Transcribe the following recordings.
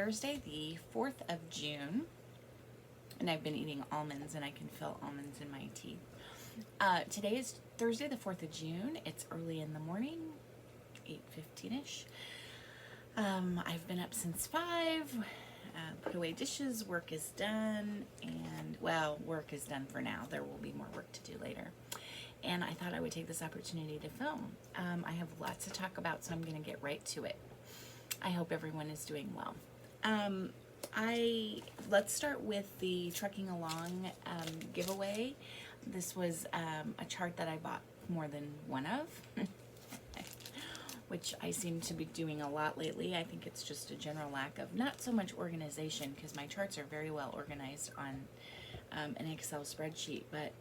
Thursday, the 4th of June, and I've been eating almonds, and I can feel almonds in my teeth. Today is Thursday, the 4th of June. It's early in the morning, 8:15ish. I've been up since 5, put away dishes, work is done, and, well, work is done for now. There will be more work to do later. And I thought I would take this opportunity to film. I have lots to talk about, so I'm going to get right to it. I hope everyone is doing well. Let's start with the Trucking Along giveaway. This was a chart that I bought more than one of, which I seem to be doing a lot lately. I think it's just a general lack of, not so much organization, because my charts are very well organized on an Excel spreadsheet, but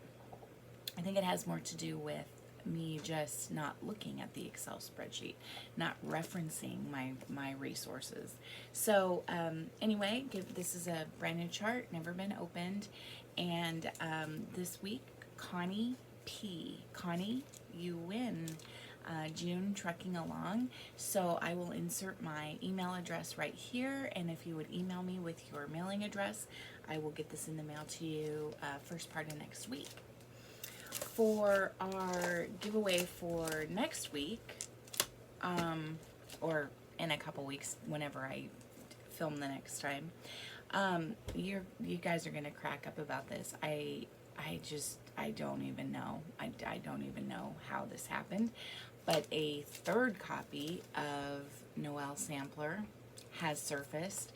I think it has more to do with me just not looking at the Excel spreadsheet, not referencing my resources. So anyway, this is a brand new chart, never been opened, and this week, Connie P. Connie, you win. June Trucking Along. So I will insert my email address right here, and if you would email me with your mailing address, I will get this in the mail to you first part of next week. For our giveaway for next week, or in a couple weeks, whenever I film the next time, you guys are gonna crack up about this. I don't even know. I don't even know how this happened, but a third copy of Noel Sampler has surfaced.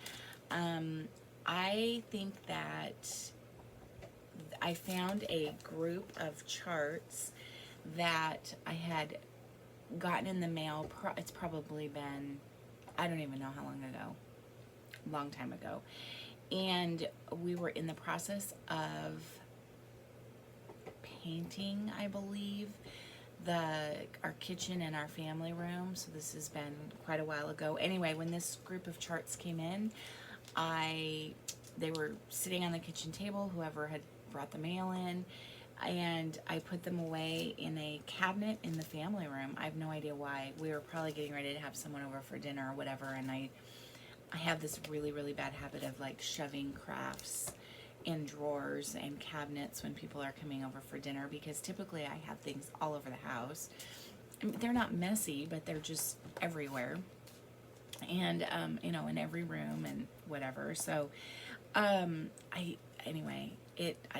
I think that I found a group of charts that I had gotten in the mail. It's probably been, I don't even know how long ago, long time ago. And we were in the process of painting, I believe, our kitchen and our family room. So this has been quite a while ago. Anyway, when this group of charts came in, they were sitting on the kitchen table, whoever had brought the mail in, and I put them away in a cabinet in the family room. I have no idea why. We were probably getting ready to have someone over for dinner or whatever, and I have this really, really bad habit of like shoving crafts in drawers and cabinets when people are coming over for dinner, because typically I have things all over the house. I mean, they're not messy, but they're just everywhere, and in every room and whatever. So I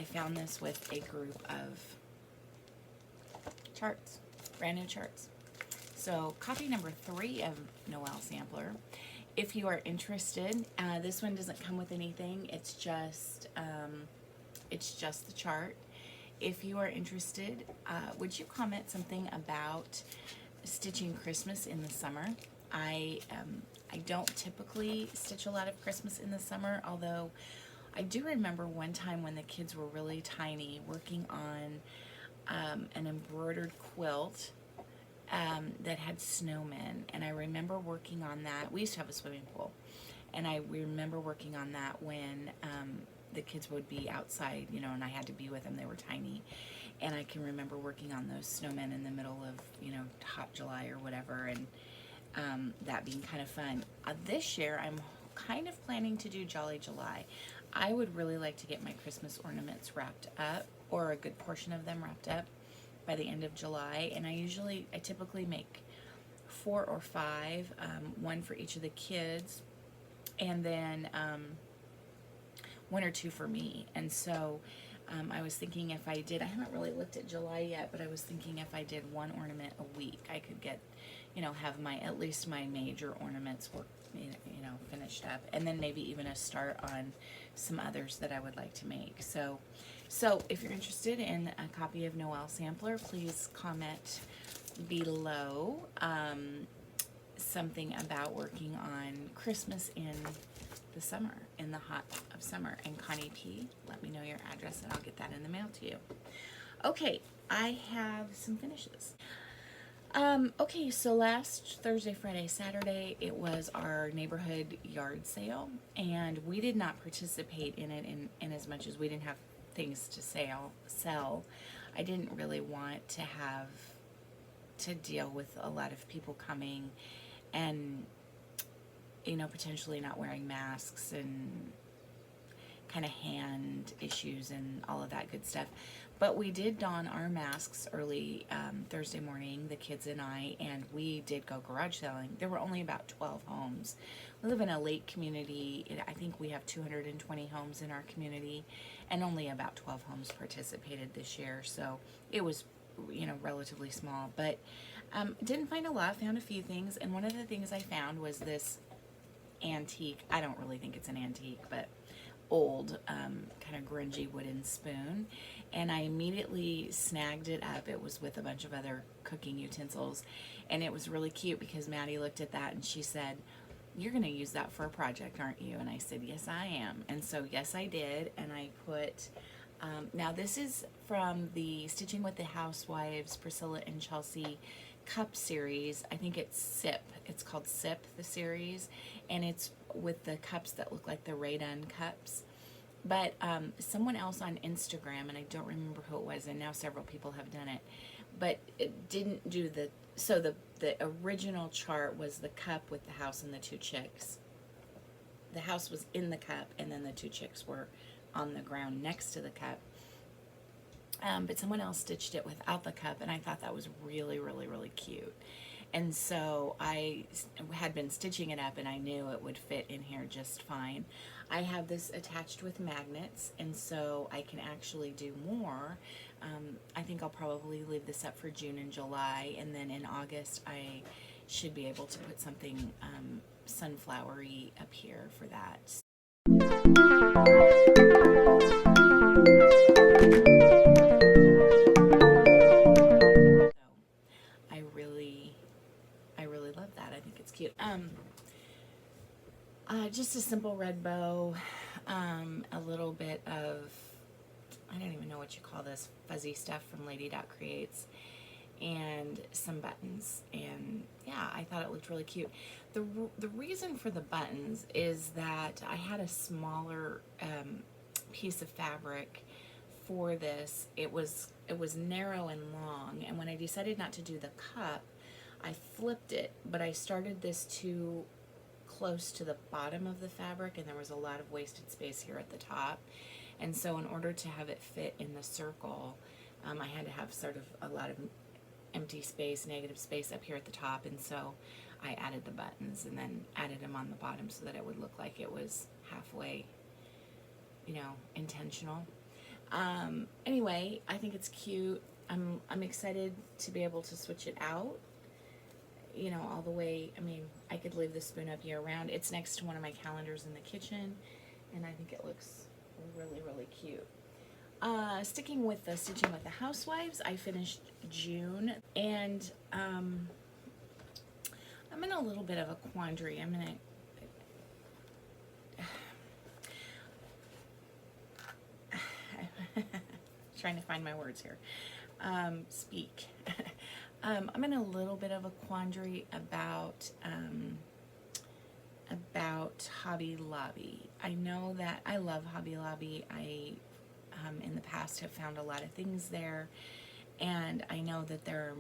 found this with a group of charts, brand new charts. So copy number 3 of Noel Sampler. If you are interested, this one doesn't come with anything. It's just the chart. If you are interested, would you comment something about stitching Christmas in the summer? I don't typically stitch a lot of Christmas in the summer, although I do remember one time when the kids were really tiny working on an embroidered quilt that had snowmen, and I remember working on that. We used to have a swimming pool, and I remember working on that when the kids would be outside, and I had to be with them. They were tiny, and I can remember working on those snowmen in the middle of, hot July or whatever, and that being kind of fun. This year, I'm kind of planning to do Jolly July. I would really like to get my Christmas ornaments wrapped up, or a good portion of them wrapped up, by the end of July. And I typically make 4 or 5, one for each of the kids, and then 1 or 2 for me. And so I was thinking if I did, I haven't really looked at July yet, but I was thinking if I did 1 ornament a week, I could get, have at least my major ornaments work, finished up, and then maybe even a start on some others that I would like to make. So if you're interested in a copy of Noel Sampler, please comment below something about working on Christmas in the summer, in the hot of summer. And Connie P, let me know your address and I'll get that in the mail to you. Okay, I have some finishes. Okay, so last Thursday, Friday, Saturday, it was our neighborhood yard sale, and we did not participate in it in as much as we didn't have things to sell. I didn't really want to have to deal with a lot of people coming and you know, potentially not wearing masks and kind of hand issues and all of that good stuff. But we did don our masks early Thursday morning, the kids and I, and we did go garage selling. There were only about 12 homes. We live in a lake community. I think we have 220 homes in our community, and only about 12 homes participated this year. So it was, you know, relatively small. But didn't find a lot, found a few things. And one of the things I found was this antique, I don't really think it's an antique, but old kind of grungy wooden spoon, and I immediately snagged it up. It was with a bunch of other cooking utensils, and it was really cute because Maddie looked at that and she said, "You're going to use that for a project, aren't you?" And I said, "Yes, I am." And so yes, I did. And I put now this is from the Stitching with the Housewives Priscilla and Chelsea cup series. I think it's Sip. It's called Sip, the series, and it's with the cups that look like the Ray Dunn cups. But someone else on Instagram, and I don't remember who it was, and now several people have done it, but it didn't do the, so the original chart was the cup with the house and the two chicks. The house was in the cup, and then the two chicks were on the ground next to the cup. But someone else stitched it without the cup, and I thought that was really, really, really cute. And so I had been stitching it up, and I knew it would fit in here just fine. I have this attached with magnets, and so I can actually do more. I think I'll probably leave this up for June and July, and then in August I should be able to put something sunflowery up here for that. I really love that. I think it's cute. Just a simple red bow, a little bit of, I don't even know what you call this, fuzzy stuff from Lady Dot Creates, and some buttons. And yeah, I thought it looked really cute. The reason for the buttons is that I had a smaller piece of fabric for this. It was narrow and long, and when I decided not to do the cup, I flipped it, but I started this too close to the bottom of the fabric, and there was a lot of wasted space here at the top. And so in order to have it fit in the circle, I had to have sort of a lot of empty space, negative space up here at the top, and so I added the buttons and then added them on the bottom so that it would look like it was halfway, you know, intentional. Anyway, I think it's cute. I'm excited to be able to switch it out, you know, all the way. I mean, I could leave the spoon up year round. It's next to one of my calendars in the kitchen, and I think it looks really, really cute. Sticking with the Stitching with the Housewives, I finished June, and I'm in a little bit of a quandary. I'm gonna trying to find my words here. Speak. I'm in a little bit of a quandary about Hobby Lobby. I know that I love Hobby Lobby. I in the past have found a lot of things there, and I know that there are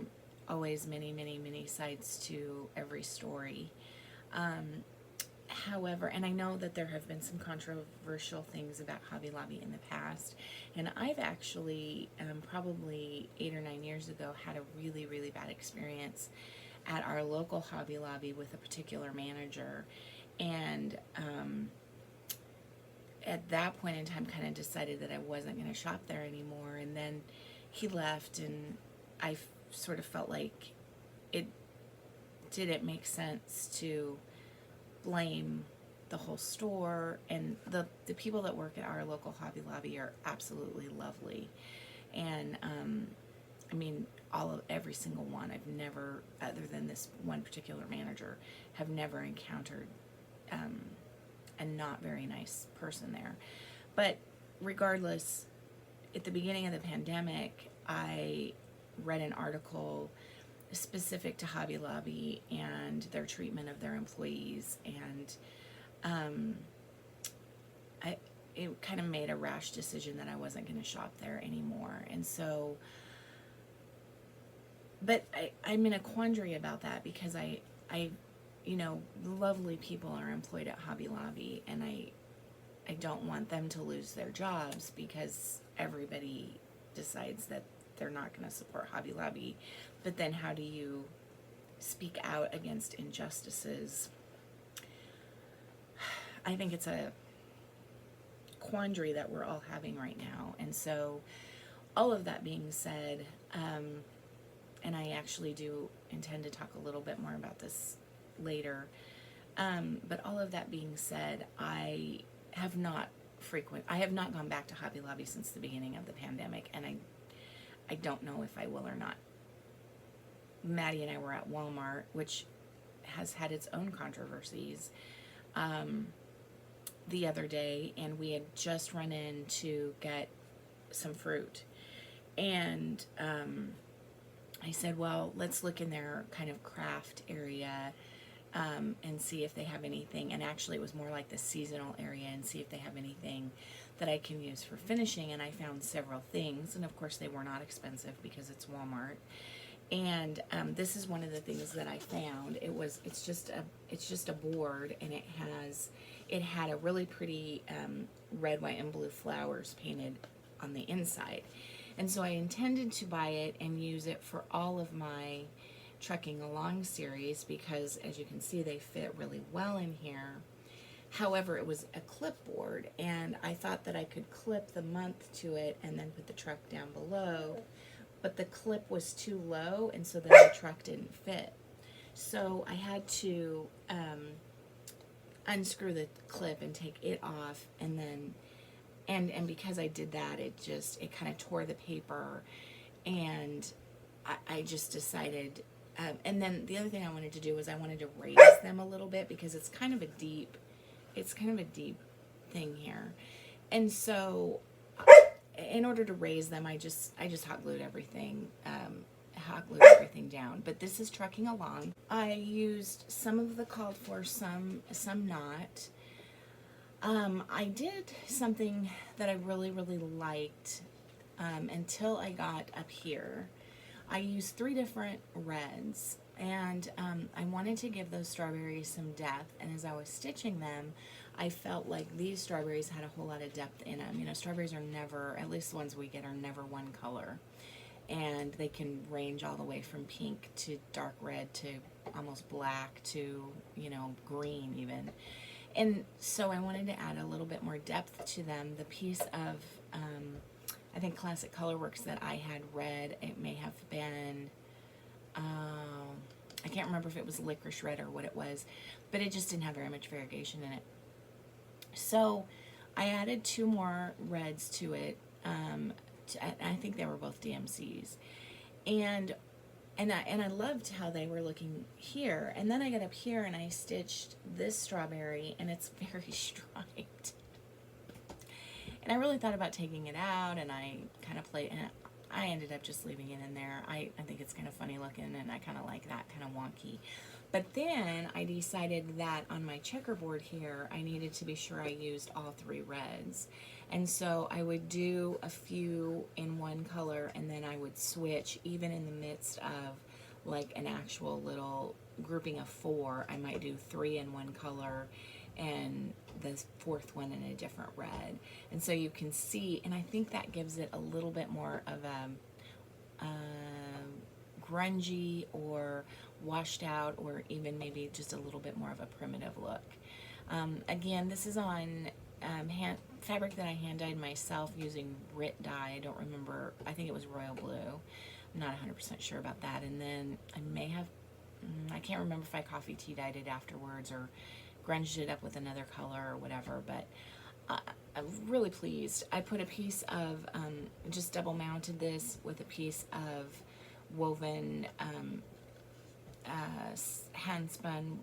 always many, many, many sides to every story. However, and I know that there have been some controversial things about Hobby Lobby in the past, and I've actually probably 8 or 9 years ago had a really, really bad experience at our local Hobby Lobby with a particular manager, and at that point in time kind of decided that I wasn't going to shop there anymore. And then he left, and I sort of felt like it didn't make sense to blame the whole store, and the people that work at our local Hobby Lobby are absolutely lovely, and I mean every single one. I've never, other than this one particular manager, have never encountered a not very nice person there. But regardless, at the beginning of the pandemic, I read an article specific to Hobby Lobby and their treatment of their employees, and it kind of made a rash decision that I wasn't going to shop there anymore. And so, but I'm in a quandary about that, because I you know, lovely people are employed at Hobby Lobby, and I don't want them to lose their jobs because everybody decides that they're not going to support Hobby Lobby. But then how do you speak out against injustices? I think it's a quandary that we're all having right now. And so all of that being said, and I actually do intend to talk a little bit more about this later, but all of that being said, I have not gone back to Hobby Lobby since the beginning of the pandemic, and I don't know if I will or not. Maddie and I were at Walmart, which has had its own controversies, the other day, and we had just run in to get some fruit, and I said, well, let's look in their kind of craft area and see if they have anything. And actually it was more like the seasonal area, and see if they have anything that I can use for finishing. And I found several things, and of course they were not expensive because it's Walmart. And this is one of the things that I found. It's just a board, and it had a really pretty red, white, and blue flowers painted on the inside. And so I intended to buy it and use it for all of my Trucking Along series, because as you can see, they fit really well in here. However, it was a clipboard, and I thought that I could clip the month to it and then put the truck down below, but the clip was too low, and so then the truck didn't fit. So I had to unscrew the clip and take it off, and then and because I did that, it kind of tore the paper, and I just decided, and then the other thing I wanted to do was I wanted to raise them a little bit, because it's kind of a deep thing here. And so in order to raise them, I just hot glued everything down. But this is Trucking Along. I used some of the called for, some not. I did something that I really, really liked until I got up here. I used 3 different reds, and I wanted to give those strawberries some depth, and as I was stitching them, I felt like these strawberries had a whole lot of depth in them. You know, strawberries are never, at least the ones we get, are never one color, and they can range all the way from pink to dark red to almost black to, you know, green even. And so I wanted to add a little bit more depth to them. The piece of, I think Classic Colorworks that I had read, it may have been, I can't remember if it was licorice red or what it was, but it just didn't have very much variegation in it. So I added 2 more reds to it. I think they were both DMCs. And I loved how they were looking here. And then I got up here and I stitched this strawberry, and it's very striped. And I really thought about taking it out, and I kind of played, and I ended up just leaving it in there. I think it's kind of funny looking, and I kind of like that kind of wonky. But then I decided that on my checkerboard here, I needed to be sure I used all 3 reds. And so I would do a few in one color, and then I would switch, even in the midst of like an actual little grouping of 4. I might do 3 in one color and the 4th one in a different red. And so you can see, and I think that gives it a little bit more of a grungy or washed out, or even maybe just a little bit more of a primitive look. Again, this is on fabric that I hand dyed myself using Rit dye. I don't remember, I think it was royal blue. I'm not 100% sure about that. And then I may have, I can't remember if I coffee tea dyed it afterwards or grunged it up with another color or whatever, but I'm really pleased. I put a piece of, just double mounted this with a piece of woven hand spun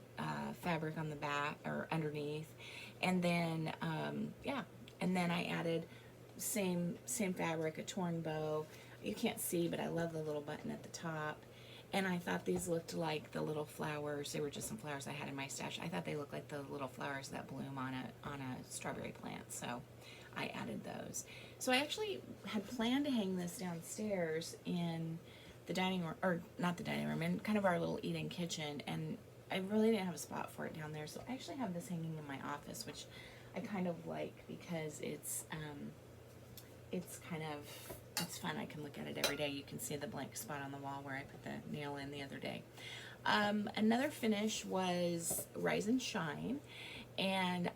fabric on the back or underneath, and then yeah, and then I added same fabric, a torn bow. You can't see, but I love the little button at the top. And I thought these looked like the little flowers. They were just some flowers I had in my stash. I thought they looked like the little flowers that bloom on a strawberry plant. So I added those. So I actually had planned to hang this downstairs in the dining room, or not the dining room, in kind of our little eat-in kitchen. And I really didn't have a spot for it down there, so I actually have this hanging in my office, which I kind of like because it's kind of, it's fun. I can look at it every day. You can see the blank spot on the wall where I put the nail in the other day. Another finish was Rise and Shine, and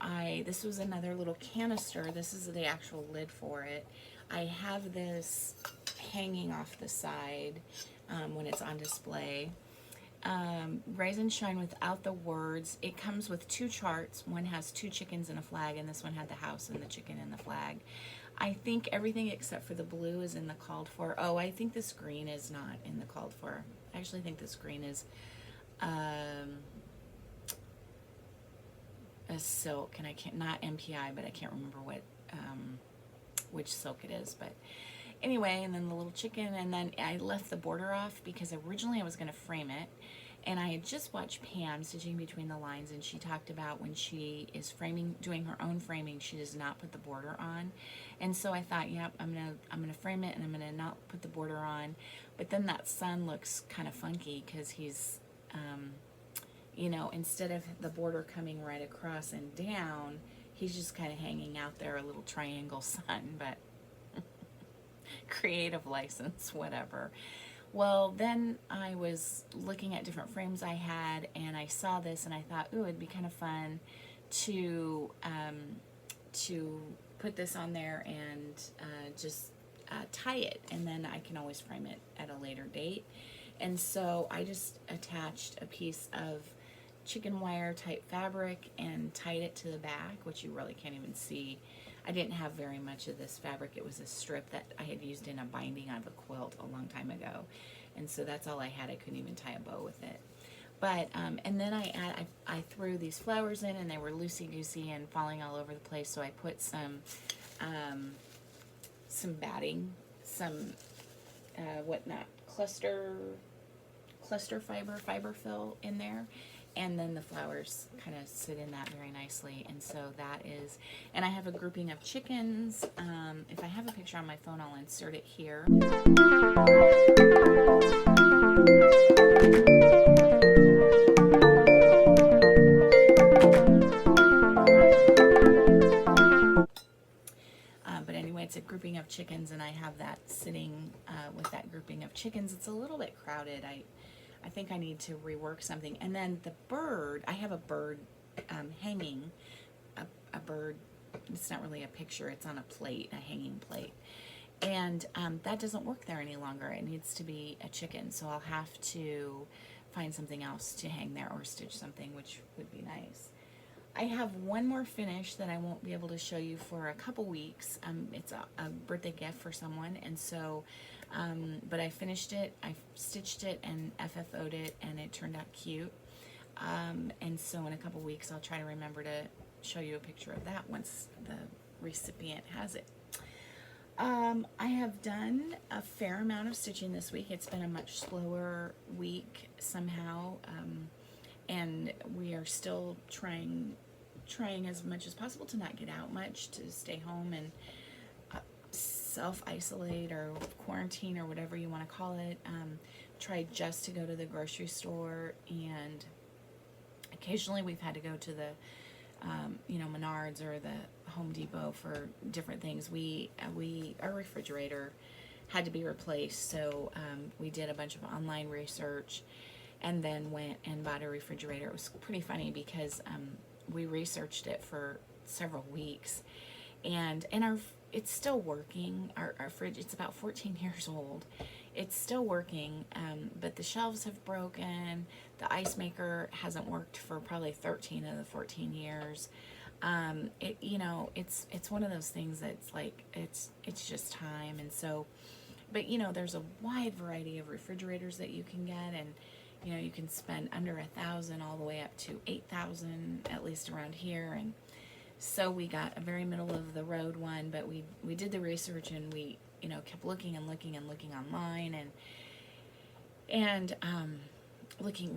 this was another little canister. This is the actual lid for it. I have this hanging off the side when it's on display. Rise and Shine without the words. It comes with 2 charts. One has 2 chickens and a flag, and this one had the house and the chicken and the flag. I think everything except for the blue is in the called for. Oh, I think this green is not in the called for. I actually think this green is a silk, and I can't, not MPI, but I can't remember what which silk it is. But anyway, and then the little chicken, and then I left the border off because originally I was going to frame it, and I had just watched Pam stitching between the lines, and she talked about when she is doing her own framing, she does not put the border on. And so I thought, yep, I'm gonna frame it, and I'm gonna not put the border on. But then that sun looks kind of funky because he's you know, instead of the border coming right across and down, he's just kind of hanging out there, a little triangle sun. But creative license, whatever. Well, then I was looking at different frames I had, and I saw this, and I thought, ooh, it'd be kind of fun to put this on there and just tie it, and then I can always frame it at a later date. And so I just attached a piece of chicken wire type fabric and tied it to the back, which you really can't even see. I didn't have very much of this fabric. It was a strip that I had used in a binding of a quilt a long time ago, and so that's all I had. I couldn't even tie a bow with it. But and then I threw these flowers in, and they were loosey-goosey and falling all over the place, so I put some batting, some cluster fiber fill in there, and then the flowers kind of sit in that very nicely. And so that is, and I have a grouping of chickens. If I have a picture on my phone, I'll insert it here. But anyway, it's a grouping of chickens, and I have that sitting with that grouping of chickens. It's a little bit crowded. I think I need to rework something. And then the bird, I have a bird hanging, a bird, it's not really a picture, it's on a plate, a hanging plate. And that doesn't work there any longer. It needs to be a chicken, so I'll have to find something else to hang there or stitch something, which would be nice. I have one more finish that I won't be able to show you for a couple weeks. It's a birthday gift for someone, and so, but I finished it, I stitched it and FFO'd it, and it turned out cute. And so in a couple weeks I'll try to remember to show you a picture of that once the recipient has it. I have done a fair amount of stitching this week. It's been a much slower week somehow, and we are still trying as much as possible to not get out much, to stay home and self-isolate or quarantine or whatever you want to call it. Try just to go to the grocery store, and occasionally we've had to go to the Menards or the Home Depot for different things. Our refrigerator had to be replaced, so we did a bunch of online research and then went and bought a refrigerator. It was pretty funny because we researched it for several weeks, and it's still working. Our fridge, it's about 14 years old. It's still working, but the shelves have broken. The ice maker hasn't worked for probably 13 of the 14 years. It's one of those things that's like, it's just time. And so, but there's a wide variety of refrigerators that you can get, and you can spend under $1,000 all the way up to $8,000, at least around here. And so we got a very middle of the road one, but we did the research, and we kept looking online, and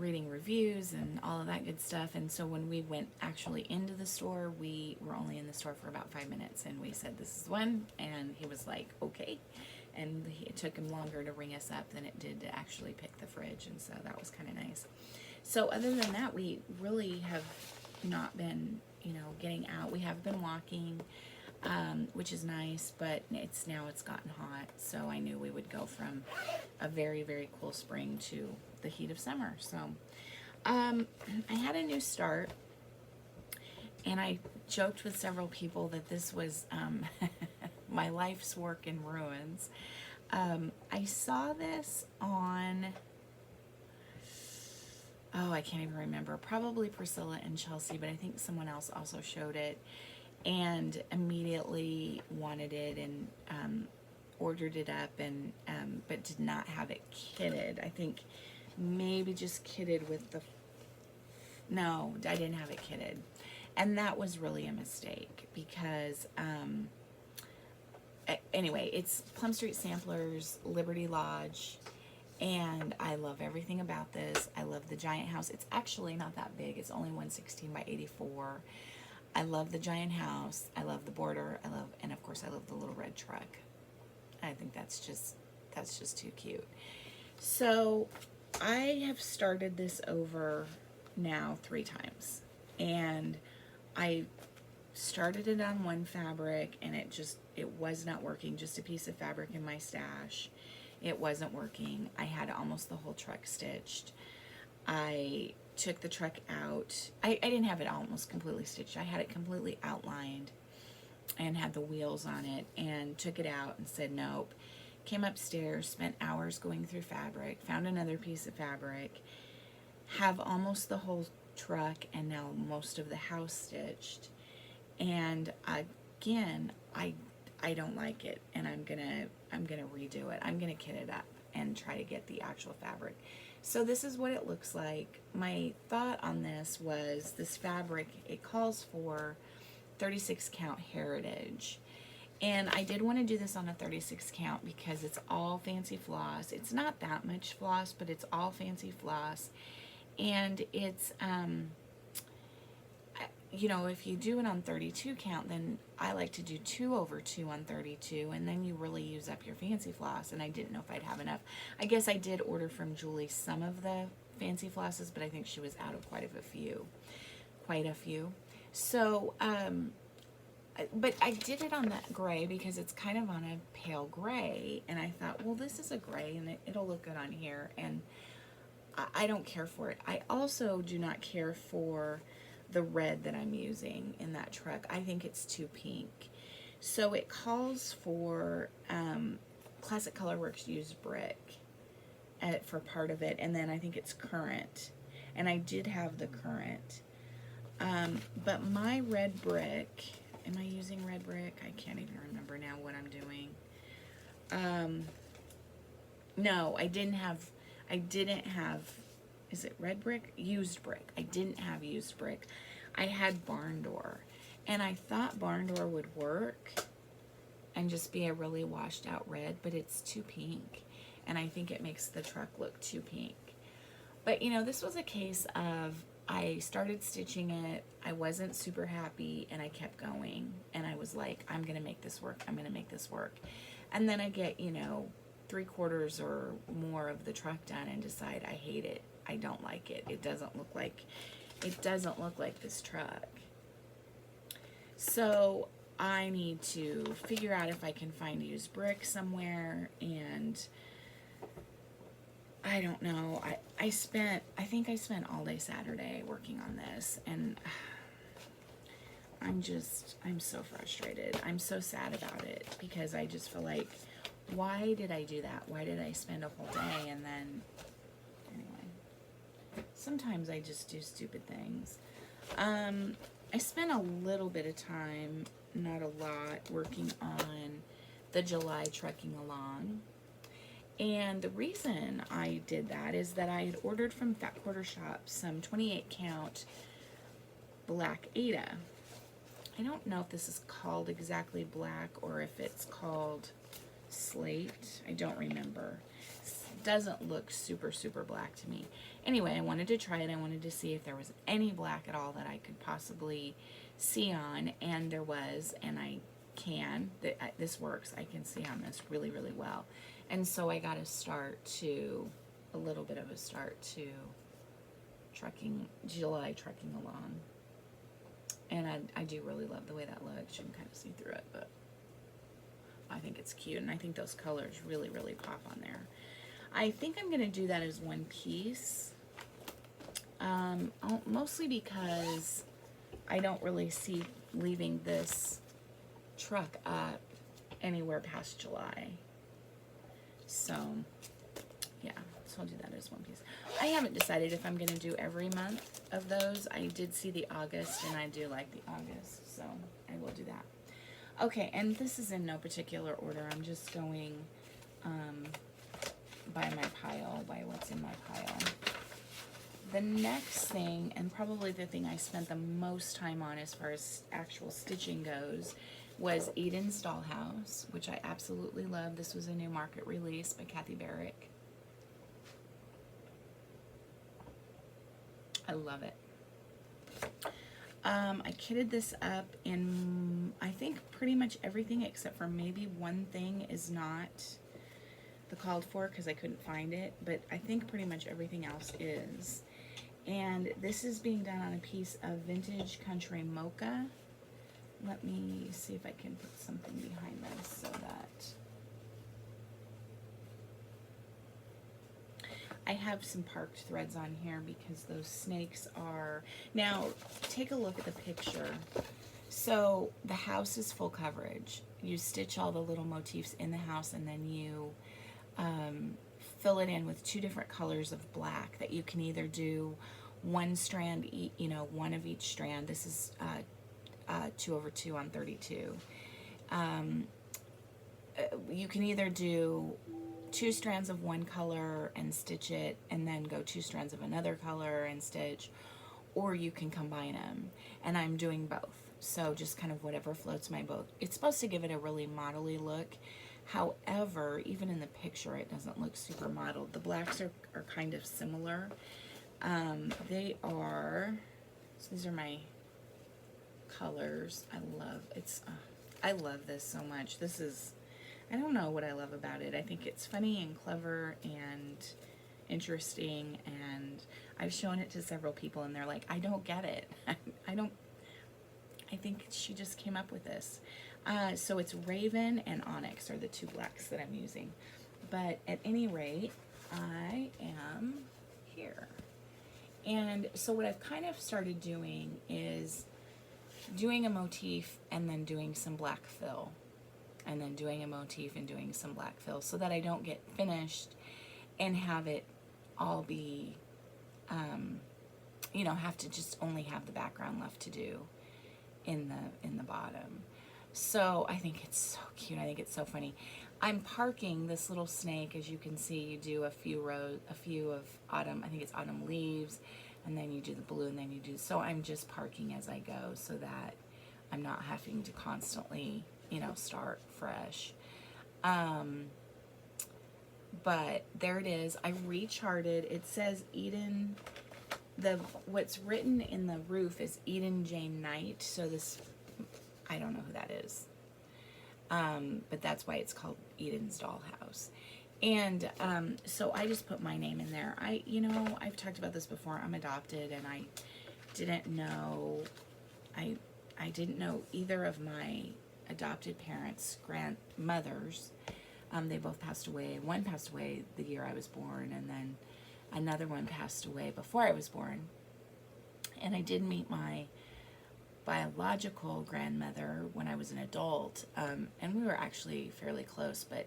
reading reviews and all of that good stuff. And so when we went actually into the store, we were only in the store for about 5 minutes, and we said, this is one, and he was like, okay. and it took him longer to ring us up than it did to actually pick the fridge, and so that was kind of nice. So other than that, we really have not been, you know, getting out. We have been walking, which is nice, but it's gotten hot, so I knew we would go from a very, very cool spring to the heat of summer. So I had a new start, and I joked with several people that this was my life's work in ruins. I saw this on, oh, I can't even remember, probably Priscilla and Chelsea, but I think someone else also showed it, and immediately wanted it, and ordered it up, and but did not have it kitted. I think maybe just kitted with the, no, I didn't have it kitted. And that was really a mistake, because anyway, it's Plum Street Samplers, Liberty Lodge, and I love everything about this. I love the giant house. It's actually not that big. It's only 116 by 84. I love the giant house. I love the border. And of course I love the little red truck. I think that's just too cute. So I have started this over now 3 times, and I started it on one fabric, and it was not working. Just a piece of fabric in my stash. It wasn't working. I had almost the whole truck stitched. I took the truck out. I didn't have it almost completely stitched. I had it completely outlined and had the wheels on it, and took it out and said nope. Came upstairs, spent hours going through fabric, found another piece of fabric, have almost the whole truck and now most of the house stitched, and again I don't like it, and I'm gonna redo it. I'm gonna kit it up and try to get the actual fabric. So this is what it looks like. My thought on this was, this fabric, it calls for 36 count heritage, and I did want to do this on a 36 count because it's all fancy floss. It's not that much floss, but it's all fancy floss. And it's, you know, if you do it on 32 count, then I like to do 2 over 2 on 32, and then you really use up your fancy floss, and I didn't know if I'd have enough. I guess I did order from Julie some of the fancy flosses, but I think she was out of quite a few. So, but I did it on that gray because it's kind of on a pale gray, and I thought, well, this is a gray, and it'll look good on here, and I don't care for it. I also do not care for the red that I'm using in that truck. I think it's too pink. So it calls for Classic Colorworks used brick for part of it, and then I think it's currant, and I did have the currant. But my red brick, am I using red brick? I can't even remember now what I'm doing. No, I didn't have, is it red brick? Used brick. I didn't have used brick. I had barn door, and I thought barn door would work and just be a really washed out red, but it's too pink, and I think it makes the truck look too pink. But you know, this was a case of, I started stitching it, I wasn't super happy, and I kept going, and I was like, I'm gonna make this work, I'm gonna make this work. And then I get, you know, 3/4 or more of the truck done and decide I hate it. I don't like it. It doesn't look like this truck. So I need to figure out if I can find used brick somewhere, and I don't know. I think I spent all day Saturday working on this, and I'm so frustrated. I'm so sad about it because I just feel like, why did I do that? Why did I spend a whole day? And then, anyway, sometimes I just do stupid things. I spent a little bit of time, not a lot, working on the July Trucking Along. And the reason I did that is that I had ordered from Fat Quarter Shop some 28 count black Aida. I don't know if this is called exactly black or if it's called slate. I don't remember. It doesn't look super, super black to me. Anyway, I wanted to try it. I wanted to see if there was any black at all that I could possibly see on, and there was, and I can. This works. I can see on this really, really well. And so I got a little bit of a start to July trucking along. And I do really love the way that looks. You can kind of see through it, but I think it's cute. And I think those colors really, really pop on there. I think I'm going to do that as one piece. Mostly because I don't really see leaving this truck up anywhere past July. So, yeah, so I'll do that as one piece. I haven't decided if I'm going to do every month of those. I did see the August, and I do like the August, so I will do that. Okay, and this is in no particular order. I'm just going by my pile, by what's in my pile. The next thing, and probably the thing I spent the most time on as far as actual stitching goes, was Eden's Dollhouse, which I absolutely love. This was a new market release by Kathy Barrick. I love it. I kitted this up in, I think, pretty much everything except for maybe one thing is not the called for because I couldn't find it, but I think pretty much everything else is. And this is being done on a piece of vintage country mocha. Let me see if I can put something behind this so that I have some parked threads on here because those snakes are... Now, take a look at the picture. So, the house is full coverage. You stitch all the little motifs in the house and then you fill it in with two different colors of black that you can either do one strand, one of each strand. This is 2/2 on 32. You can either do 2 strands of one color and stitch it and then go 2 strands of another color and stitch, or you can combine them, and I'm doing both, so just kind of whatever floats my boat. It's supposed to give it a really modelly look. However, even in the picture it doesn't look super modeled. The blacks are kind of similar. They are, so these are my colors. I love this so much. This is, I don't know what I love about it. I think it's funny and clever and interesting, and I've shown it to several people and they're like, I don't get it. I think she just came up with this. So it's Raven and Onyx are the 2 blacks that I'm using. But at any rate, I am here. And so what I've kind of started doing is doing a motif and then doing some black fill. And then doing a motif and doing some black fill so that I don't get finished and have it all be, have to just only have the background left to do in the bottom. So I think it's so cute. I think it's so funny. I'm parking this little snake. As you can see, you do a few of autumn, I think it's autumn leaves, and then you do the blue, and then you do, so I'm just parking as I go so that I'm not having to constantly, start fresh. But there it is. I recharted. It says Eden, what's written in the roof is Eden Jane Knight, so this, I don't know who that is. But that's why it's called Eden's Dollhouse. And so I just put my name in there. I've talked about this before. I'm adopted, and I didn't know either of my adopted parents' grandmothers. They both passed away. One passed away the year I was born, and then another one passed away before I was born. And I did meet my biological grandmother when I was an adult, and we were actually fairly close, but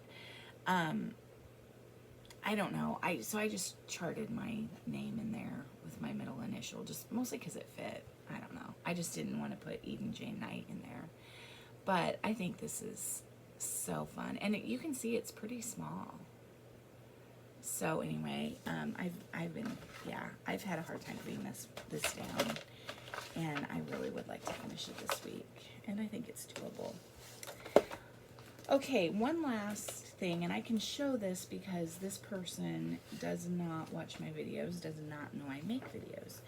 I don't know. So I just charted my name in there with my middle initial, just mostly because it fit. I don't know. I just didn't want to put Eden Jane Knight in there. But I think this is so fun. And you can see it's pretty small. So anyway, I've had a hard time putting this down. And I really would like to finish it this week. And I think it's doable. Okay, one last thing, and I can show this because this person does not watch my videos, does not know I make videos.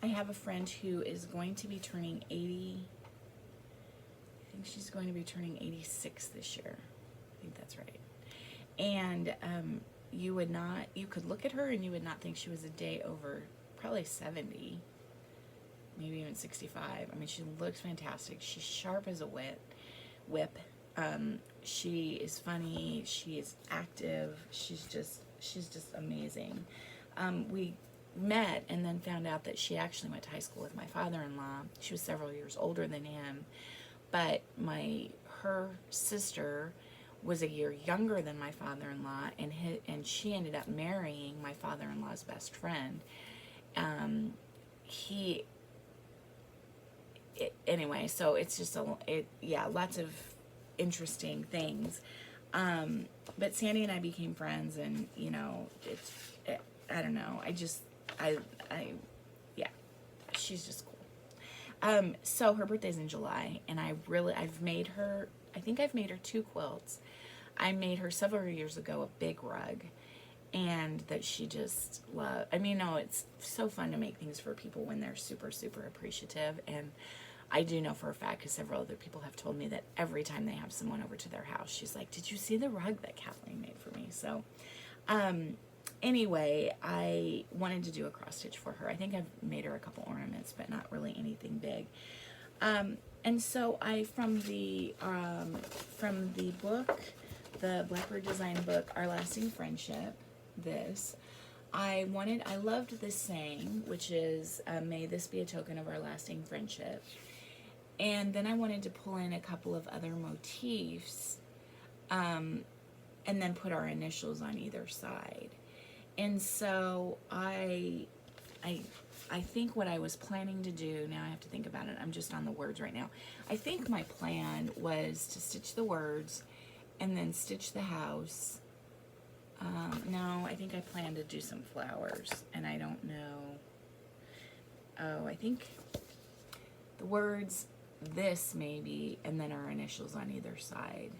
I have a friend who is going to be turning 80, I think she's going to be turning 86 this year. I think that's right. And you could look at her and you would not think she was a day over, probably 70, maybe even 65. I mean, she looks fantastic. She's sharp as a whip. She is funny. She is active. She's just amazing. We met and then found out that she actually went to high school with my father-in-law. She was several years older than him, but her sister was a year younger than my father-in-law, and she ended up marrying my father-in-law's best friend. Anyway, so it's just lots of interesting things. But Sandy and I became friends, and I don't know. She's just cool. So her birthday's in July, and I've made her 2 quilts. I made her several years ago a big rug, and that she just loved. I mean, it's so fun to make things for people when they're super, super appreciative. And I do know for a fact, because several other people have told me, that every time they have someone over to their house, she's like, "Did you see the rug that Kathleen made for me?" So, anyway, I wanted to do a cross stitch for her. I think I've made her a couple ornaments, but not really anything big. And so from the book, the Blackbird Design book, Our Lasting Friendship, I loved this saying, which is, "May this be a token of our lasting friendship." And then I wanted to pull in a couple of other motifs, and then put our initials on either side. And so I think what I was planning to do, now I have to think about it, I'm just on the words right now. I think my plan was to stitch the words and then stitch the house. No, I think I plan to do some flowers, and I don't know. Oh, I think the words, this maybe, and then our initials on either side.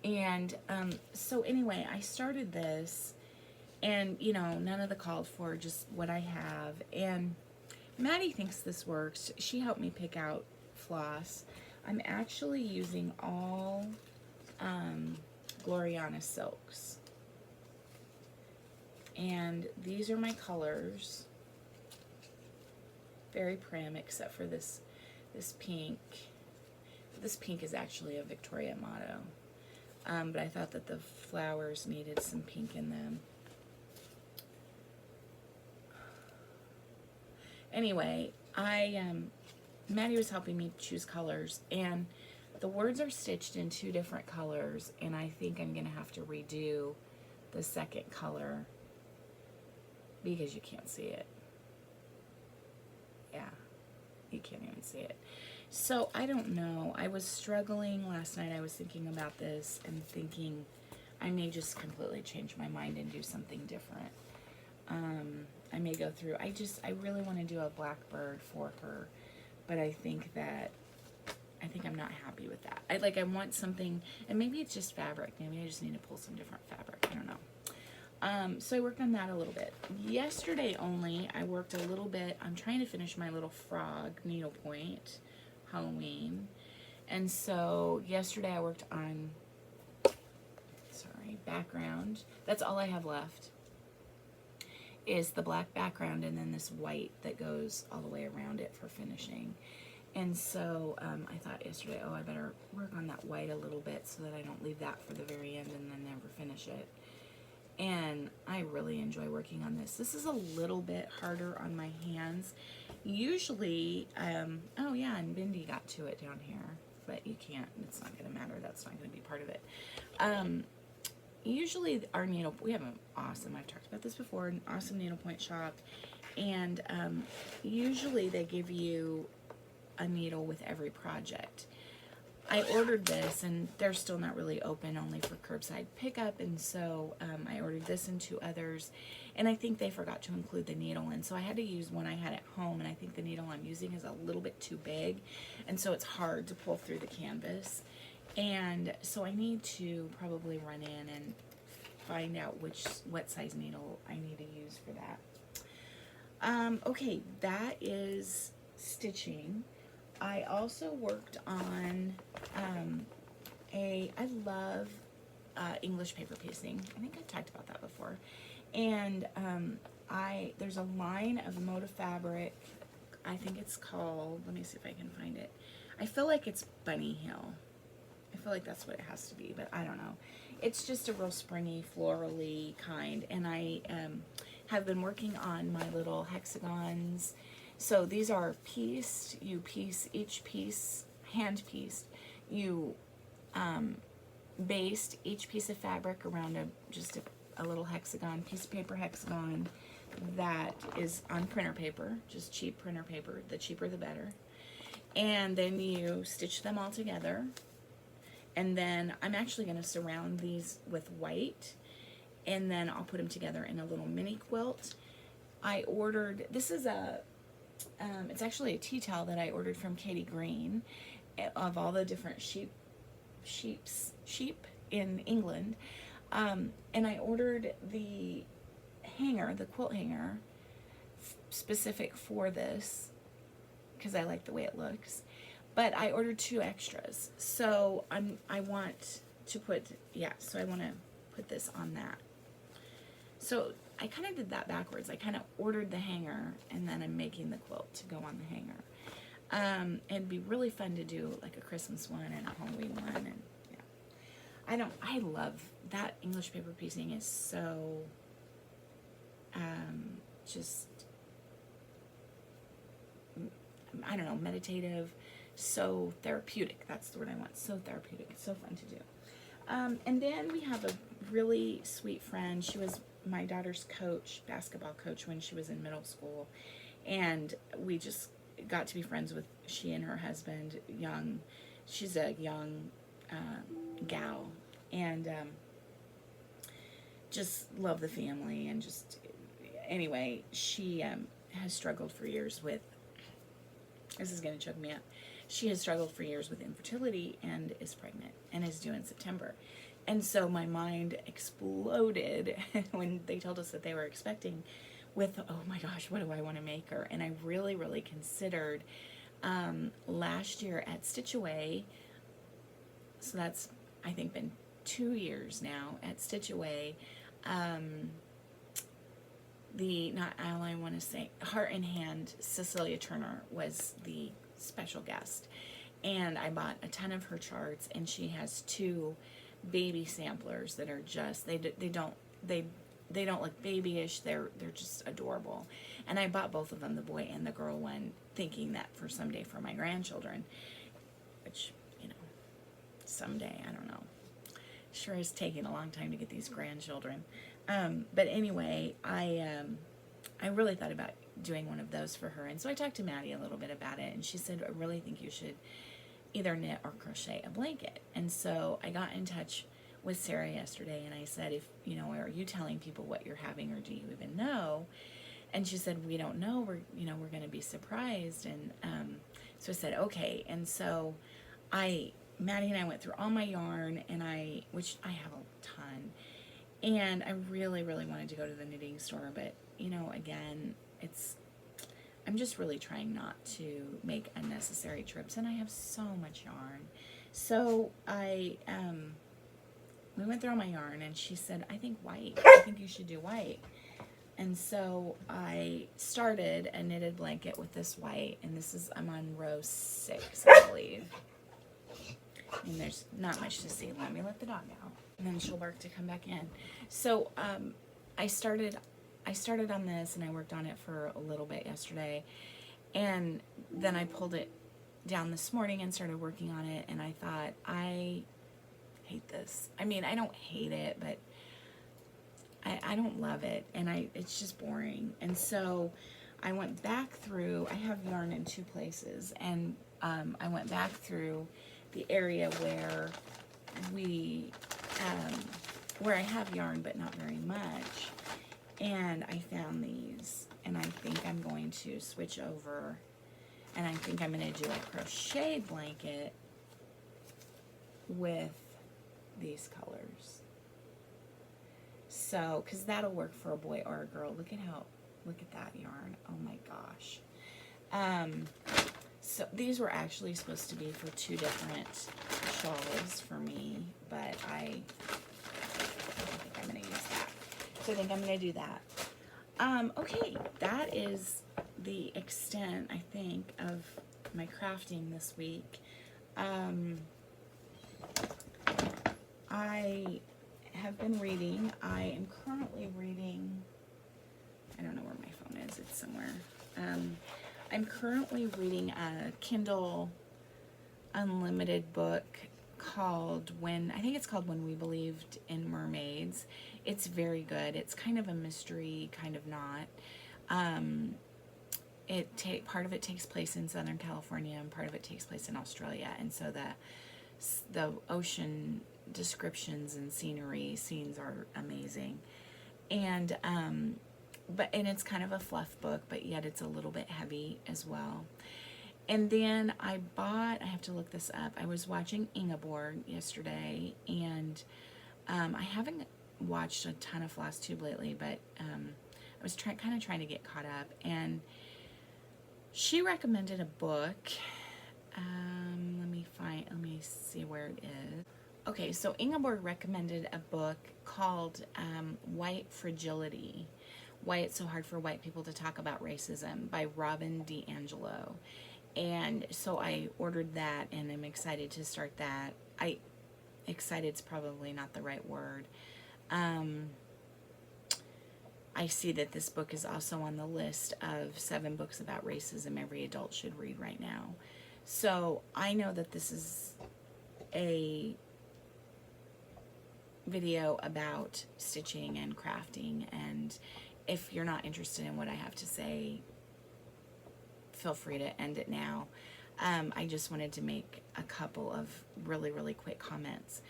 And so anyway, I started this, and none of the called for, just what I have. And Maddie thinks this works. She helped me pick out floss. I'm actually using all Gloriana silks, and these are my colors. Very prim, except for this pink. This pink is actually a Victoria motto. But I thought that the flowers needed some pink in them. Anyway, Maddie was helping me choose colors, and the words are stitched in 2 different colors, and I think I'm gonna have to redo the second color because you can't see it. Yeah, you can't even see it. So I don't know. I was struggling last night. I was thinking about this and thinking I may just completely change my mind and do something different. I may go through. I really want to do a blackbird for her, but I think I'm not happy with that. I want something, and maybe it's just fabric. Maybe I just need to pull some different fabric. I don't know. So I worked on that a little bit. Yesterday only, I worked a little bit. I'm trying to finish my little frog needlepoint Halloween. And so yesterday I worked on, background. That's all I have left, is the black background and then this white that goes all the way around it for finishing. And so I thought yesterday, I better work on that white a little bit so that I don't leave that for the very end and then never finish it. And I really enjoy working on this. This is a little bit harder on my hands. Usually, oh yeah, and Bindi got to it down here, but you can't, it's not gonna matter, that's not gonna be part of it. Usually our we have an awesome, I've talked about this before, an awesome needlepoint shop, and usually they give you a needle with every project. I ordered this, and they're still not really open, only for curbside pickup, and so I ordered this and 2 others, and I think they forgot to include the needle, and so I had to use one I had at home, and I think the needle I'm using is a little bit too big, and so it's hard to pull through the canvas, and so I need to probably run in and find out what size needle I need to use for that. Okay, that is stitching. I also worked on I love English paper piecing. I think I've talked about that before. And there's a line of Moda fabric. I think it's called, let me see if I can find it. I feel like it's Bunny Hill. I feel like that's what it has to be, but I don't know. It's just a real springy, florally kind. And I have been working on my little hexagons. So these are pieced. You piece each piece, hand pieced. You based each piece of fabric around just a little hexagon, piece of paper hexagon that is on printer paper, just cheap printer paper. The cheaper the better. And then you stitch them all together. And then I'm actually going to surround these with white, and then I'll put them together in a little mini quilt. I ordered, this is it's actually a tea towel that I ordered from Katie Green, of all the different sheep in England. And I ordered the hanger, the quilt hanger, specific for this, because I like the way it looks. But I ordered 2 extras. So I want to put this on that. So I kind of did that backwards. I kind of ordered the hanger, and then I'm making the quilt to go on the hanger. It'd be really fun to do like a Christmas one and a Halloween one, and yeah. I love that. English paper piecing is so just, I don't know, meditative, so therapeutic. That's the word I want. So therapeutic. It's so fun to do. And then we have a really sweet friend. She was my daughter's coach, basketball coach, when she was in middle school, and we just got to be friends with she and her husband. She's a young gal, and just love the family. And just anyway, she has struggled for years with, this is going to choke me up. She has struggled for years with infertility and is pregnant and is due in September. And so my mind exploded when they told us that they were expecting with, oh my gosh, what do I want to make her? And I really, really considered last year at Stitch Away, so that's, I think, been 2 years now at Stitch Away, I want to say, Heart in Hand, Cecilia Turner was the special guest, and I bought a ton of her charts, and she has 2 baby samplers that are just, they don't look babyish, they're just adorable. And I bought both of them, the boy and the girl one, thinking that for someday for my grandchildren, which, someday, I don't know. Sure is taking a long time to get these grandchildren. But anyway, I really thought about doing one of those for her. And so I talked to Maddie a little bit about it, and she said, I really think you should either knit or crochet a blanket. And so I got in touch with Sarah yesterday, and I said, are you telling people what you're having, or do you even know? And she said, we don't know. We're going to be surprised. And so I said, okay. And so Maddie and I went through all my yarn, which I have a ton. And I really, really wanted to go to the knitting store, but, again, I'm just really trying not to make unnecessary trips, and I have so much yarn. So we went through all my yarn, and she said, I think you should do white. And so I started a knitted blanket with this white, and I'm on row 6, I believe. And there's not much to see. Let me let the dog out, and then she'll bark to come back in. So I started on this, and I worked on it for a little bit yesterday, and then I pulled it down this morning and started working on it, and I thought, I hate this. I mean, I don't hate it, but I don't love it, and it's just boring. And so I went back through, I have yarn in 2 places, and I went back through the area where where I have yarn but not very much, and I found these, and I think I'm going to switch over, and I think I'm going to do a crochet blanket with these colors. So, because that'll work for a boy or a girl. Look at that yarn. Oh my gosh. So these were actually supposed to be for 2 different shawls for me, but I think I'm going to use that. So I think I'm going to do that. Okay, that is the extent, I think, of my crafting this week. I have been reading. I am currently reading, I don't know where my phone is, it's somewhere. I'm currently reading a Kindle Unlimited book called I think it's called When We Believed in Mermaids. It's very good. It's kind of a mystery, kind of not. Part of it takes place in Southern California and part of it takes place in Australia, and so the ocean descriptions and scenes are amazing. And it's kind of a fluff book, but yet it's a little bit heavy as well. And then I have to look this up. I was watching Ingeborg yesterday, and I haven't watched a ton of Floss Tube lately, but I was kind of trying to get caught up, and she recommended a book. Let me see where it is. Okay, so Ingeborg recommended a book called White Fragility: Why It's So Hard for White People to Talk About Racism by Robin DiAngelo. And so I ordered that, and I'm excited to start that. Excited's probably not the right word. I see that this book is also on the list of 7 books about racism every adult should read right now. So I know that this is a video about stitching and crafting, and if you're not interested in what I have to say, feel free to end it now. I just wanted to make a couple of really, really quick comments.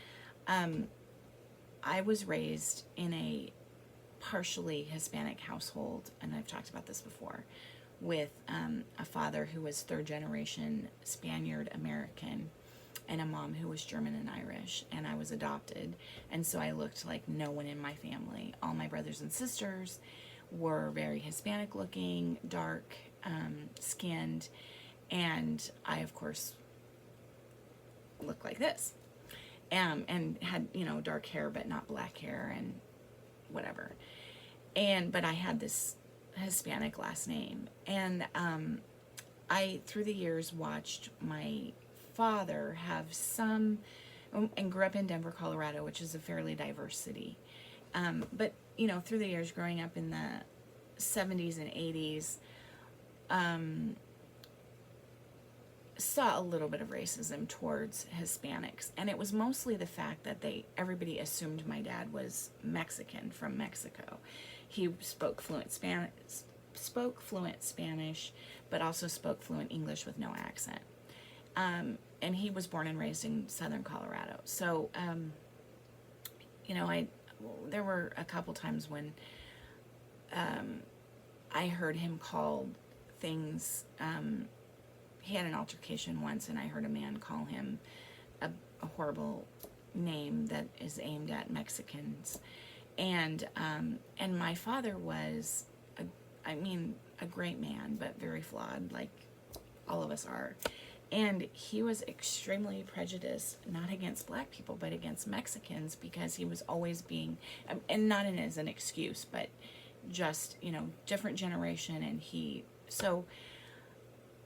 I was raised in a partially Hispanic household, and I've talked about this before, with a father who was 3rd generation Spaniard American and a mom who was German and Irish, and I was adopted, and so I looked like no one in my family. All my brothers and sisters were very Hispanic looking, dark skinned, and I of course looked like this, and had, you know, dark hair but not black hair and whatever, but I had this Hispanic last name, and I through the years watched my father have some, and grew up in Denver, Colorado, which is a fairly diverse city, but you know, through the years growing up in the 70s and 80s, saw a little bit of racism towards Hispanics, and it was mostly the fact that everybody assumed my dad was Mexican from Mexico. He spoke fluent Spanish, but also spoke fluent English with no accent. And he was born and raised in Southern Colorado. So, you know, there were a couple times when I heard him call things, he had an altercation once, and I heard a man call him a horrible name that is aimed at Mexicans. And my father was, a great man, but very flawed, like all of us are. And he was extremely prejudiced, not against black people, but against Mexicans, because he was always being, and not as an excuse, but just, you know, different generation. And so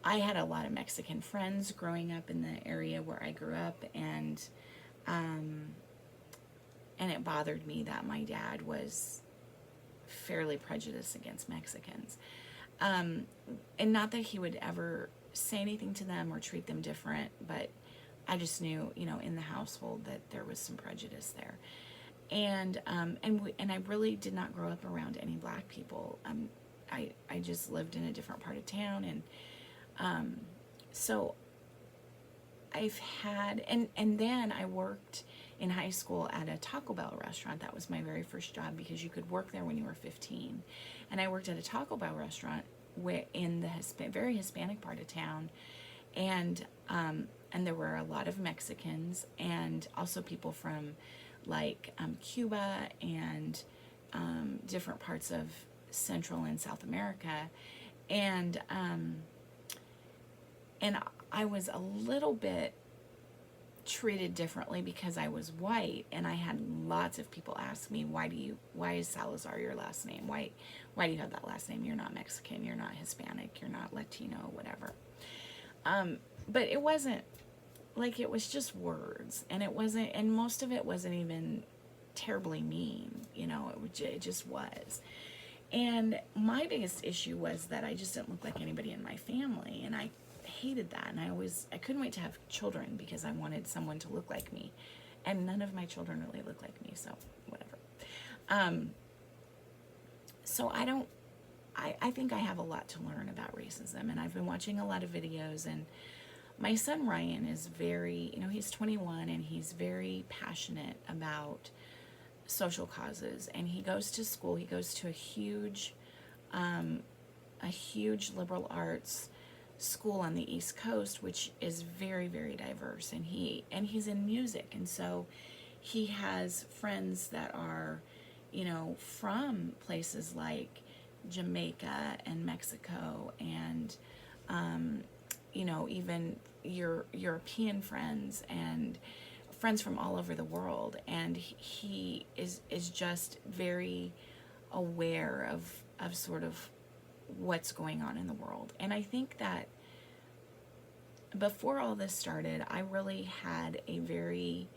I had a lot of Mexican friends growing up in the area where I grew up, and it bothered me that my dad was fairly prejudiced against Mexicans. And not that he would ever say anything to them or treat them different, but I just knew, you know, in the household that there was some prejudice there. And I really did not grow up around any black people. I just lived in a different part of town, and so I've had, and then I worked in high school at a Taco Bell restaurant. That was my very first job, because you could work there when you were 15. And I worked at a Taco Bell restaurant in the very Hispanic part of town, and there were a lot of Mexicans, and also people from like Cuba and different parts of Central and South America, and and I was a little bit treated differently because I was white, and I had lots of people ask me, why is Salazar your last name? Why do you have that last name? You're not Mexican, you're not Hispanic, you're not Latino, whatever. But it wasn't like, it was just words, and most of it wasn't even terribly mean, it just was. And my biggest issue was that I just didn't look like anybody in my family, and I hated that. And I couldn't wait to have children because I wanted someone to look like me, and none of my children really look like me, so whatever. So I think I have a lot to learn about racism, and I've been watching a lot of videos, and my son Ryan is very, he's 21, and he's very passionate about social causes, and he goes to school. He goes to a huge liberal arts school on the East Coast, which is very, very diverse, and he's in music, and so he has friends that are, from places like Jamaica and Mexico, and even your European friends and friends from all over the world, and he is just very aware of sort of what's going on in the world. And I think that before all this started, I really had a very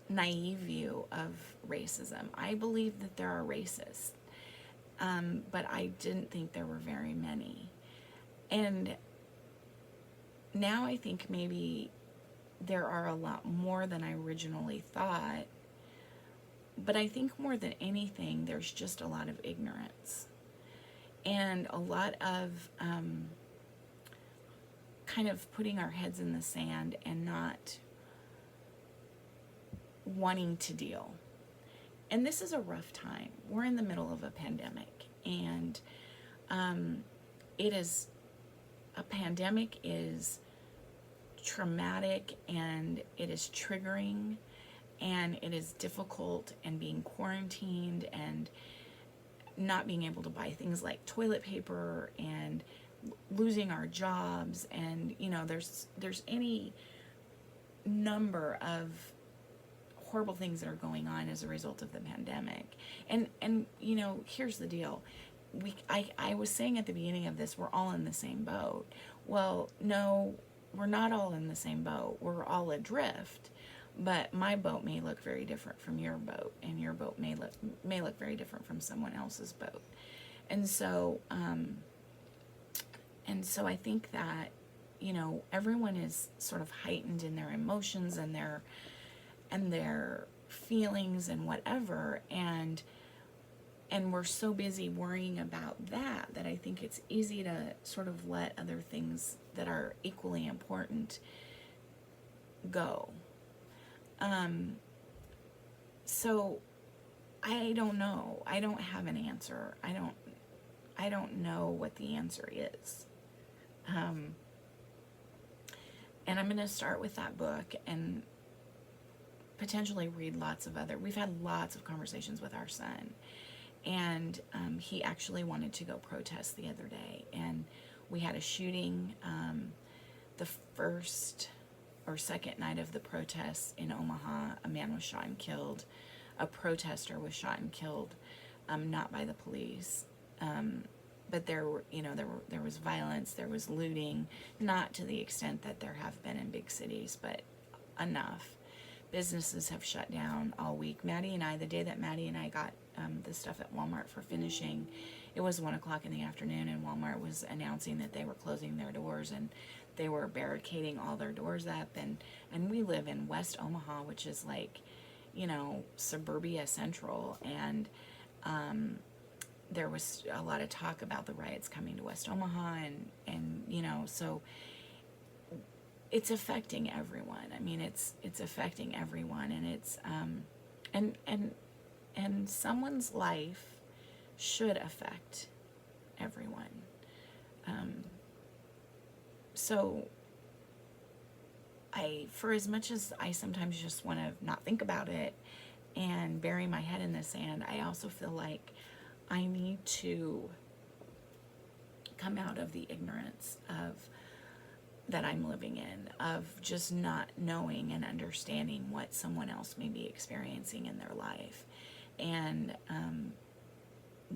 naive view of racism. I believe that there are racists, but I didn't think there were very many. And now I think maybe there are a lot more than I originally thought, but I think more than anything, there's just a lot of ignorance and a lot of kind of putting our heads in the sand and not wanting to deal. And this is a rough time. We're in the middle of a pandemic, and a pandemic is traumatic, and it is triggering, and it is difficult, and being quarantined and not being able to buy things like toilet paper and losing our jobs, and there's any number of horrible things that are going on as a result of the pandemic. And here's the deal. I was saying at the beginning of this, we're all in the same boat. Well, no, we're not all in the same boat. We're all adrift, but my boat may look very different from your boat, and your boat may look very different from someone else's boat. And so I think that, everyone is sort of heightened in their emotions and their feelings and whatever, and we're so busy worrying about that I think it's easy to sort of let other things that are equally important go. So I don't know. I don't have an answer. I don't know what the answer is. And I'm going to start with that book and potentially read lots of other. We've had lots of conversations with our son, and he actually wanted to go protest the other day, and we had a shooting the first or second night of the protests in Omaha. A man was shot and killed. A protester was shot and killed, not by the police, but there was violence, there was looting, not to the extent that there have been in big cities, but enough. Businesses have shut down all week. The day that Maddie and I got the stuff at Walmart for finishing, it was 1 o'clock in the afternoon, and Walmart was announcing that they were closing their doors, and they were barricading all their doors up, and we live in West Omaha, which is like, suburbia central, and there was a lot of talk about the riots coming to West Omaha, and so it's affecting everyone. I mean, it's affecting everyone, and it's and someone's life should affect everyone. So for as much as I sometimes just want to not think about it and bury my head in the sand, I also feel like I need to come out of the ignorance of that I'm living in, of just not knowing and understanding what someone else may be experiencing in their life, and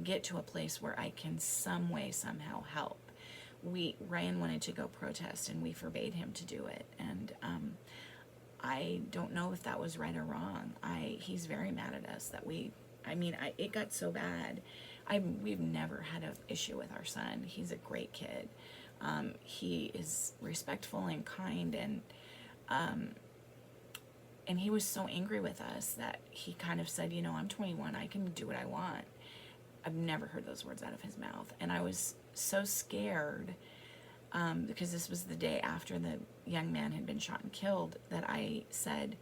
get to a place where I can some way, somehow help. Ryan wanted to go protest, and we forbade him to do it, and I don't know if that was right or wrong. He's very mad at us that it got so bad. We've never had an issue with our son. He's a great kid. He is respectful and kind, and he was so angry with us that he kind of said, I'm 21, I can do what I want. I've never heard those words out of his mouth, and I was so scared, because this was the day after the young man had been shot and killed, that I said,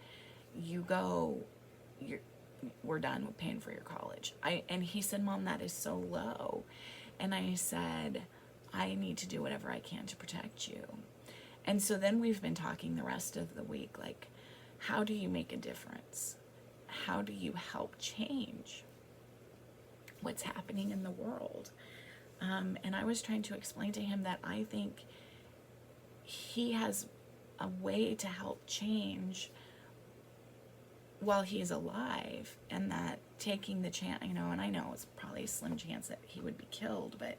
we're done with paying for your college. And he said, Mom, that is so low. And I said, I need to do whatever I can to protect you. And so then we've been talking the rest of the week, like, how do you make a difference? How do you help change what's happening in the world? And I was trying to explain to him that I think he has a way to help change while he's alive, and that taking the chance, and I know it's probably a slim chance that he would be killed, but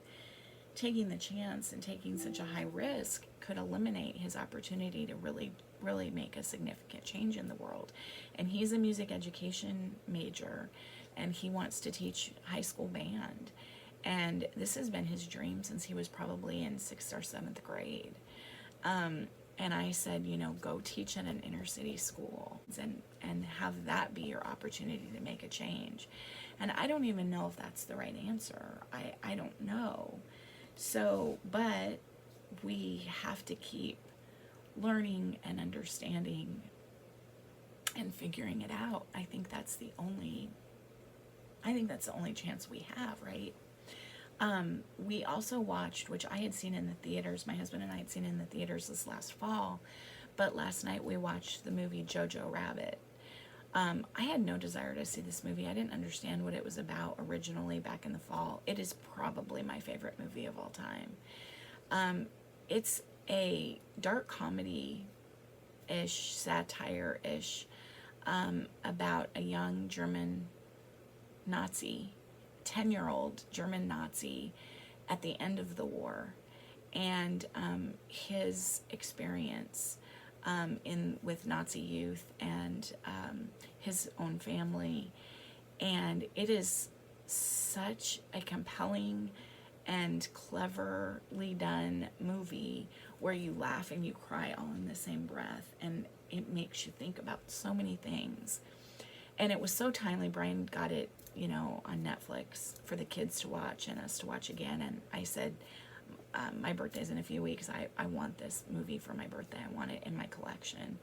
taking the chance and taking such a high risk could eliminate his opportunity to really, really make a significant change in the world. And he's a music education major, and he wants to teach high school band. And this has been his dream since he was probably in 6th or 7th grade. And I said, go teach at an inner city school and have that be your opportunity to make a change. And I don't even know if that's the right answer. I don't know. So, but we have to keep learning and understanding and figuring it out. I think that's the only chance we have, right? We also watched, which I had seen in the theaters, my husband and I had seen in the theaters this last fall, but last night we watched the movie Jojo Rabbit. I had no desire to see this movie. I didn't understand what it was about originally back in the fall. It is probably my favorite movie of all time. It's a dark comedy-ish, satire-ish, about a young German Nazi, 10-year-old German Nazi at the end of the war, and his experience with Nazi youth and his own family. And it is such a compelling and cleverly done movie where you laugh and you cry all in the same breath, and it makes you think about so many things. And it was so timely. Brian got it, on Netflix for the kids to watch and us to watch again. And I said, my birthday's in a few weeks. I want this movie for my birthday. I want it in my collection.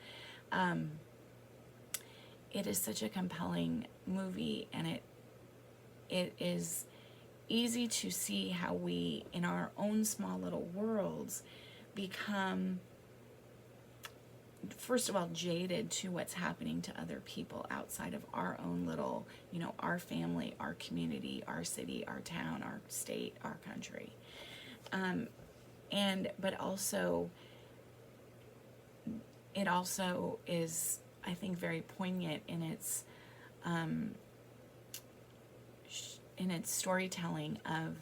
It is such a compelling movie, and it is easy to see how we, in our own small little worlds, become, first of all, jaded to what's happening to other people outside of our own little, our family, our community, our city, our town, our state, our country. But also, it also is, I think, very poignant in its storytelling of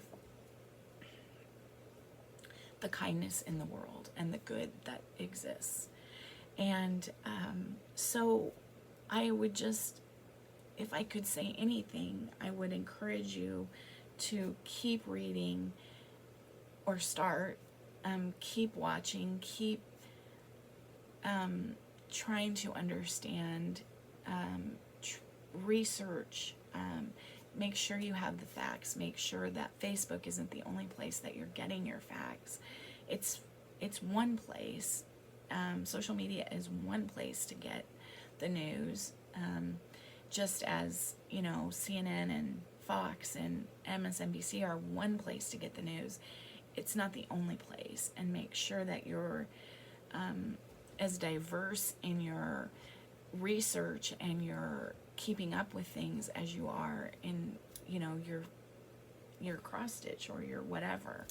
the kindness in the world and the good that exists. And so I would just, if I could say anything, I would encourage you to keep reading or start, keep watching, keep trying to understand, research, make sure you have the facts, make sure that Facebook isn't the only place that you're getting your facts. It's one place. Social media is one place to get the news, just as, CNN and Fox and MSNBC are one place to get the news. It's not the only place. And make sure that you're as diverse in your research and your keeping up with things as you are in, your cross stitch or your whatever.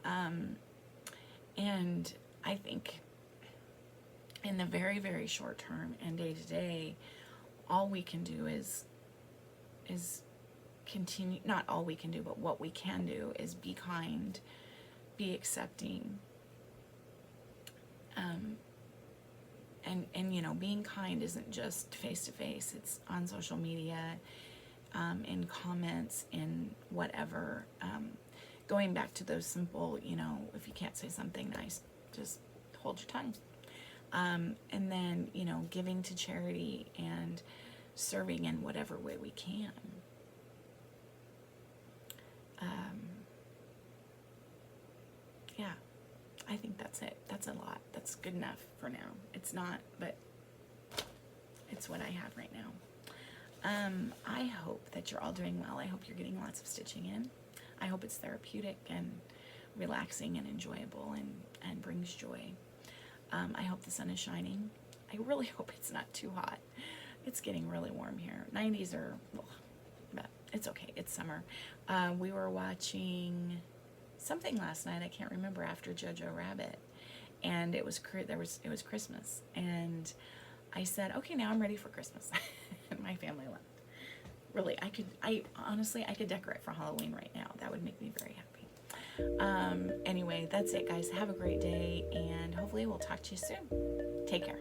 And I think in the very, very short term and day to day, all we can do is continue, not all we can do, but what we can do is be kind, be accepting, and you know, being kind isn't just face to face, it's on social media, in comments, in whatever, going back to those simple, you know, if you can't say something nice, just hold your tongue. And then, you know, giving to charity and serving in whatever way we can. Yeah, I think that's it. That's a lot. That's good enough for now. It's not, but it's what I have right now. I hope that you're all doing well. I hope you're getting lots of stitching in. I hope it's therapeutic and relaxing and enjoyable and brings joy. I hope the sun is shining. I really hope it's not too hot. It's getting really warm here. 90s are, ugh, but it's okay. It's summer. We were watching something last night. I can't remember, after Jojo Rabbit, and it was Christmas, and I said, okay, now I'm ready for Christmas. And my family left. Really, I honestly could decorate for Halloween right now. That would make me very happy. Anyway, that's it, guys. Have a great day, and hopefully we'll talk to you soon. Take care.